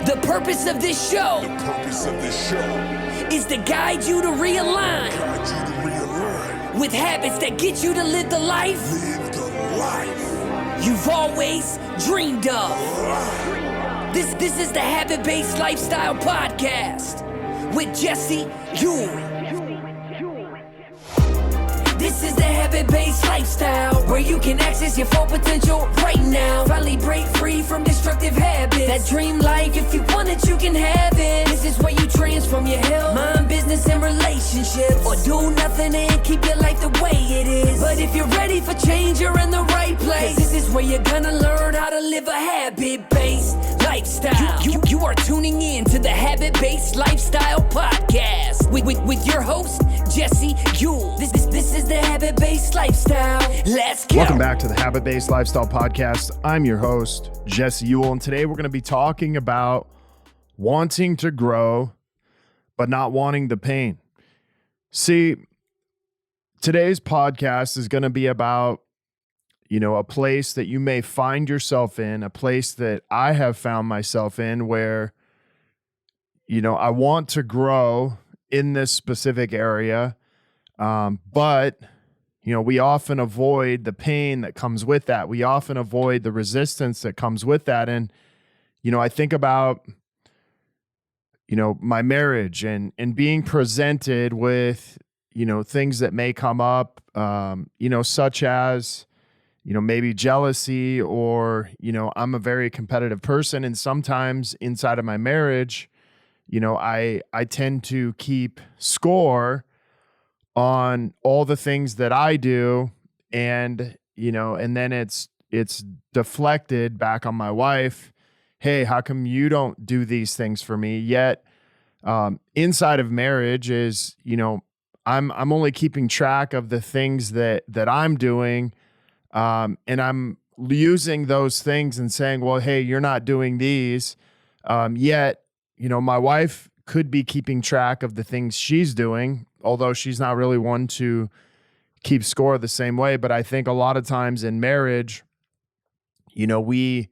The purpose of this show is to guide you to realign with habits that get you to live the life you've always dreamed of. This is the Habit-Based Lifestyle Podcast with Jesse Ewell. This is the Habit-Based Lifestyle, where you can access your full potential right now. Finally break free from destructive habits. That dream life, if you want it, you can have it. This is where you transform your health, mind, business, and relationships. Or do nothing and keep your life the way it is. But if you're ready for change, you're in the right place. This is where you're gonna learn how to live a habit-based lifestyle. You are tuning in to the Habit-Based Lifestyle Podcast with your host, Jesse Ewell. This is the Habit-Based Lifestyle. Let's go. Welcome back to the Habit-Based Lifestyle Podcast. I'm your host, Jesse Ewell, and today we're going to be talking about wanting to grow, but not wanting the pain. See, today's podcast is going to be about, a place that you may find yourself in, a place that I have found myself in where, I want to grow in this specific area. But we often avoid the pain that comes with that. We often avoid the resistance that comes with that. And, I think about, my marriage and being presented with, things that may come up, such as, maybe jealousy or, I'm a very competitive person. And sometimes inside of my marriage, I tend to keep score on all the things that I do, and then it's deflected back on my wife. Hey, how come you don't do these things for me? Yet, inside of marriage is, I'm only keeping track of the things that I'm doing, and I'm using those things and saying, well, hey, you're not doing these. Yet, my wife could be keeping track of the things she's doing, although she's not really one to keep score the same way. But I think a lot of times in marriage, we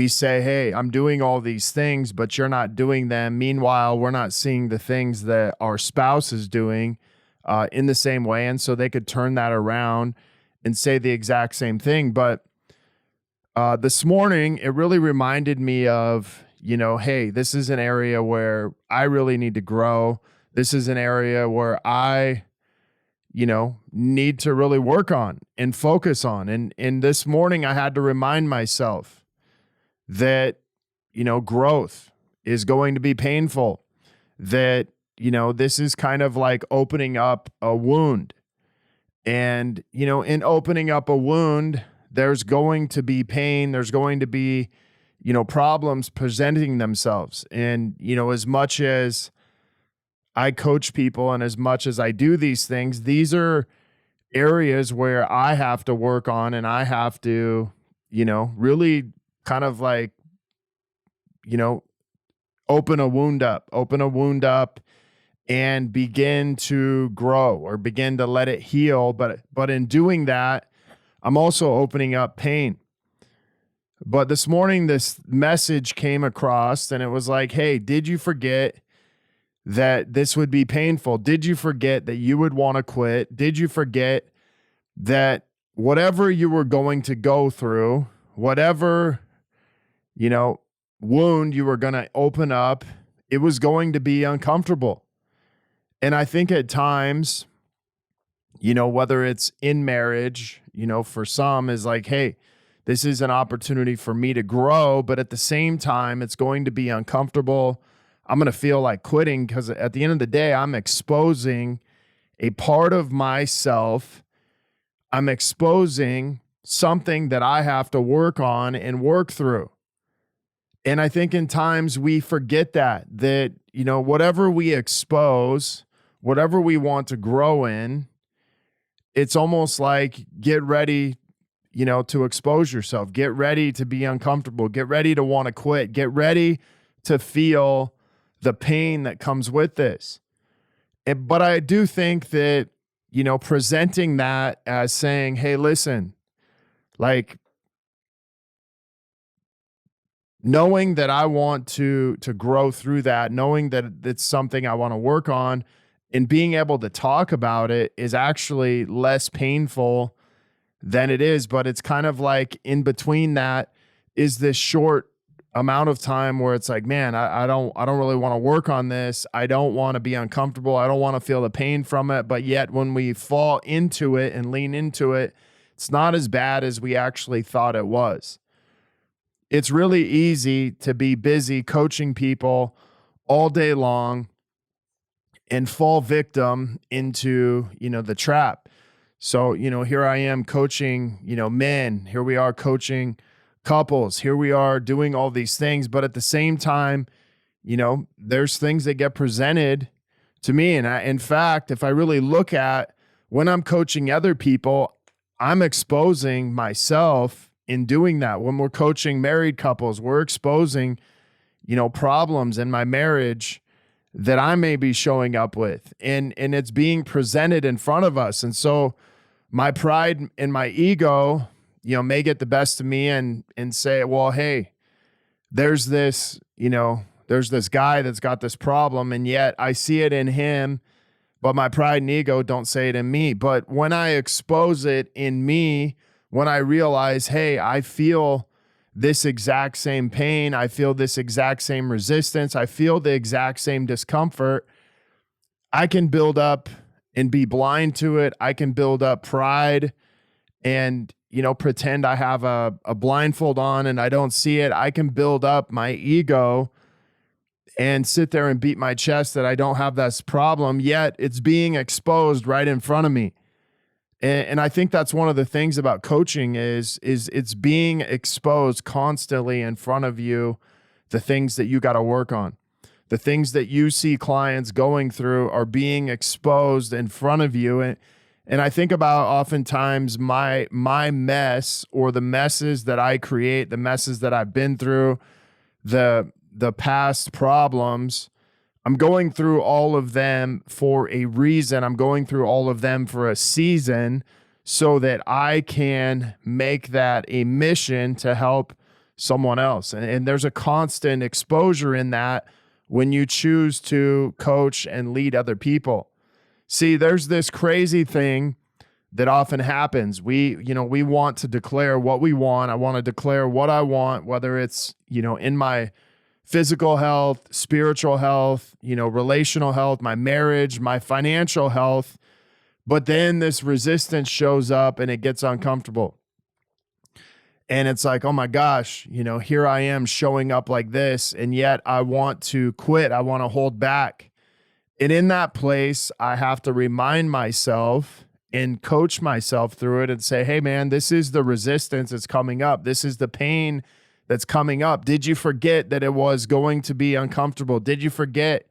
say, hey, I'm doing all these things, but you're not doing them. Meanwhile, we're not seeing the things that our spouse is doing in the same way. And so they could turn that around and say the exact same thing. But this morning, it really reminded me of, hey, this is an area where I really need to grow. This is an area where I, need to really work on and focus on. And this morning I had to remind myself that, growth is going to be painful, that, this is kind of like opening up a wound. And, in opening up a wound, there's going to be pain. There's going to be, problems presenting themselves. And, as much as I coach people and as much as I do these things, these are areas where I have to work on, and I have to, really kind of like, open a wound up and begin to grow or begin to let it heal. But in doing that, I'm also opening up pain. But this morning, this message came across and it was like, hey, did you forget that this would be painful? Did you forget that you would want to quit? Did you forget that whatever you were going to go through, whatever, wound you were going to open up, it was going to be uncomfortable? And I think at times, whether it's in marriage, for some is like, hey, this is an opportunity for me to grow, but at the same time, it's going to be uncomfortable. I'm going to feel like quitting because at the end of the day, I'm exposing a part of myself. I'm exposing something that I have to work on and work through. And I think in times we forget that, whatever we expose, whatever we want to grow in, it's almost like get ready to expose yourself, get ready to be uncomfortable, get ready to want to quit, get ready to feel the pain that comes with this. But I do think that, presenting that as saying, hey, listen, like knowing that I want to grow through that, knowing that it's something I want to work on, and being able to talk about it is actually less painful than it is. But it's kind of like in between that is this short amount of time where it's like, man, I don't really want to work on this. I don't want to be uncomfortable. I don't want to feel the pain from it. But yet when we fall into it and lean into it, it's not as bad as we actually thought it was. It's really easy to be busy coaching people all day long and fall victim into, the trap. So, here I am coaching, men. Here we are coaching couples. Here we are doing all these things. But at the same time, there's things that get presented to me. And in fact, if I really look at when I'm coaching other people, I'm exposing myself in doing that. When we're coaching married couples, we're exposing, problems in my marriage that I may be showing up with, and it's being presented in front of us. And so my pride and my ego, may get the best of me and say, well, hey, there's this guy that's got this problem, and yet I see it in him, but my pride and ego don't say it in me. But when I expose it in me, when I realize, hey, I feel this exact same pain, I feel this exact same resistance, I feel the exact same discomfort, I can build up and be blind to it. I can build up pride and, pretend I have a blindfold on and I don't see it. I can build up my ego and sit there and beat my chest that I don't have this problem, yet it's being exposed right in front of me. And I think that's one of the things about coaching is it's being exposed constantly in front of you, the things that you got to work on. The things that you see clients going through are being exposed in front of you. And I think about oftentimes my mess or the messes that I create, the messes that I've been through, the past problems. I'm going through all of them for a reason. I'm going through all of them for a season so that I can make that a mission to help someone else. And there's a constant exposure in that when you choose to coach and lead other people. See, there's this crazy thing that often happens. We want to declare what we want. I want to declare what I want, whether it's, in my physical health, spiritual health, relational health, my marriage, my financial health. But then this resistance shows up and it gets uncomfortable. And it's like, oh my gosh, here I am showing up like this, and yet I want to quit. I want to hold back. And in that place, I have to remind myself and coach myself through it and say, hey man, this is the resistance that's coming up. This is the pain that's coming up. Did you forget that it was going to be uncomfortable? Did you forget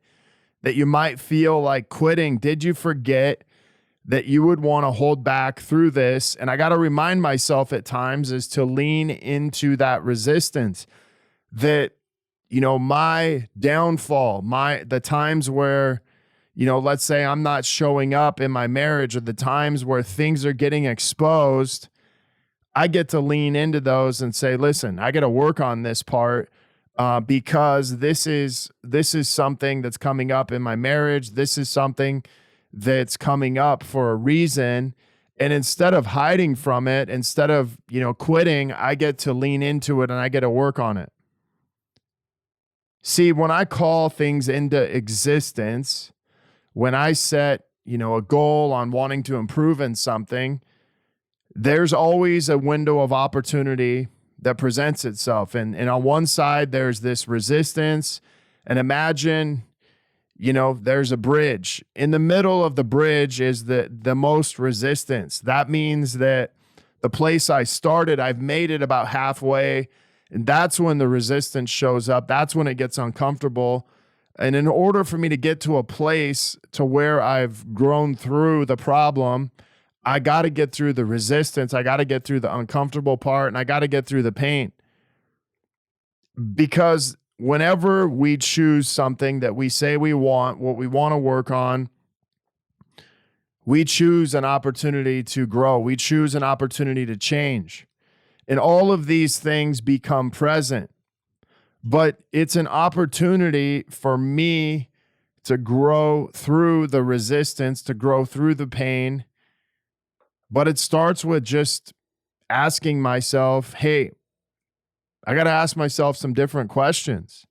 that you might feel like quitting? Did you forget that you would want to hold back through this? And I got to remind myself at times is to lean into that resistance, that, my downfall, the times where, let's say I'm not showing up in my marriage, or the times where things are getting exposed, I get to lean into those and say, listen, I got to work on this part because this is something that's coming up in my marriage. This is something that's coming up for a reason. And instead of hiding from it, instead of, quitting, I get to lean into it and I get to work on it. See, when I call things into existence, when I set, a goal on wanting to improve in something, there's always a window of opportunity that presents itself. And on one side, there's this resistance. And imagine, there's a bridge. In the middle of the bridge is the most resistance. That means that the place I started, I've made it about halfway. And that's when the resistance shows up. That's when it gets uncomfortable. And in order for me to get to a place to where I've grown through the problem, I got to get through the resistance. I got to get through the uncomfortable part, and I got to get through the pain. Because whenever we choose something that we say we want, what we want to work on, we choose an opportunity to grow. We choose an opportunity to change. And all of these things become present. but it's an opportunity for me to grow through the resistance, to grow through the pain. But it starts with just asking myself, hey, I got to ask myself some different questions.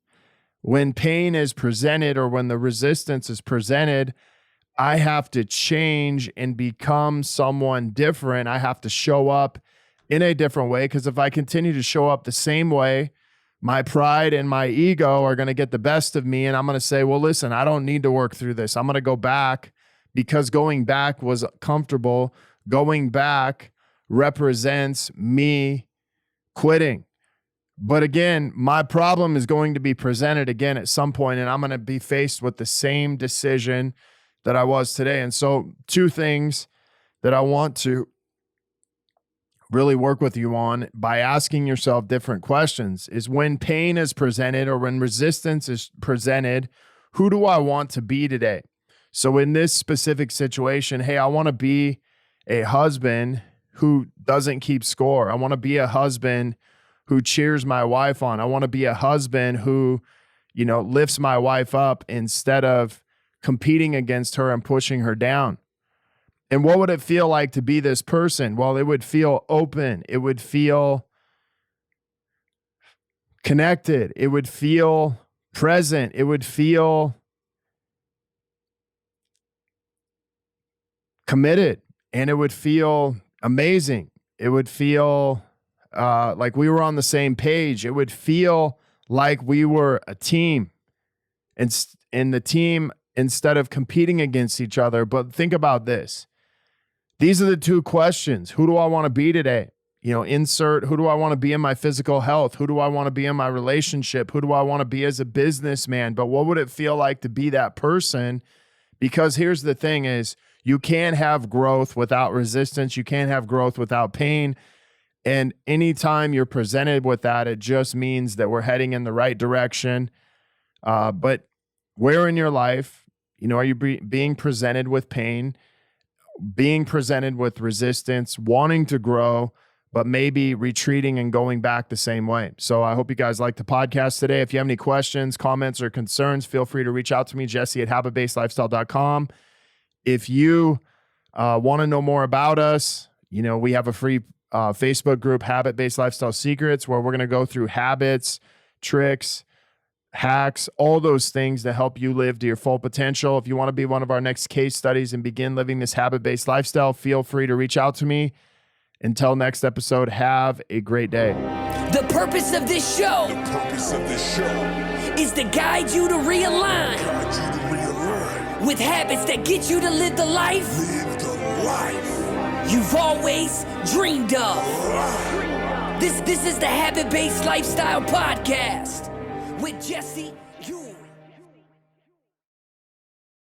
When pain is presented or when the resistance is presented, I have to change and become someone different. I have to show up in a different way, because if I continue to show up the same way, my pride and my ego are going to get the best of me. And I'm going to say, well, listen, I don't need to work through this. I'm going to go back because going back was comfortable. Going back represents me quitting. But again, my problem is going to be presented again at some point, and I'm going to be faced with the same decision that I was today. And so 2 things that I want to really work with you on by asking yourself different questions is, when pain is presented or when resistance is presented, who do I want to be today? So in this specific situation, hey, I want to be a husband who doesn't keep score. I want to be a husband who cheers my wife on. I want to be a husband who, lifts my wife up instead of competing against her and pushing her down. And what would it feel like to be this person? Well, it would feel open. It would feel connected. It would feel present. It would feel committed. And it would feel amazing. It would feel like we were on the same page. It would feel like we were a team. And the team, instead of competing against each other. But think about this. These are the 2 questions. Who do I want to be today? Insert, who do I want to be in my physical health? Who do I want to be in my relationship? Who do I want to be as a businessman? But what would it feel like to be that person? Because here's the thing is, you can't have growth without resistance. You can't have growth without pain. And anytime you're presented with that, it just means that we're heading in the right direction. But where in your life, are you being presented with pain, being presented with resistance, wanting to grow, but maybe retreating and going back the same way? So I hope you guys liked the podcast today. If you have any questions, comments, or concerns, feel free to reach out to me, Jesse@habitbasedlifestyle.com. If you want to know more about us, we have a free Facebook group, Habit-Based Lifestyle Secrets, where we're going to go through habits, tricks, hacks, all those things that help you live to your full potential. If you want to be one of our next case studies and begin living this habit-based lifestyle, feel free to reach out to me. Until next episode, have a great day. The purpose of this show is to guide you to realign with habits that get you to live the life you've always dreamed of. This is the Habit-Based Lifestyle Podcast with Jesse.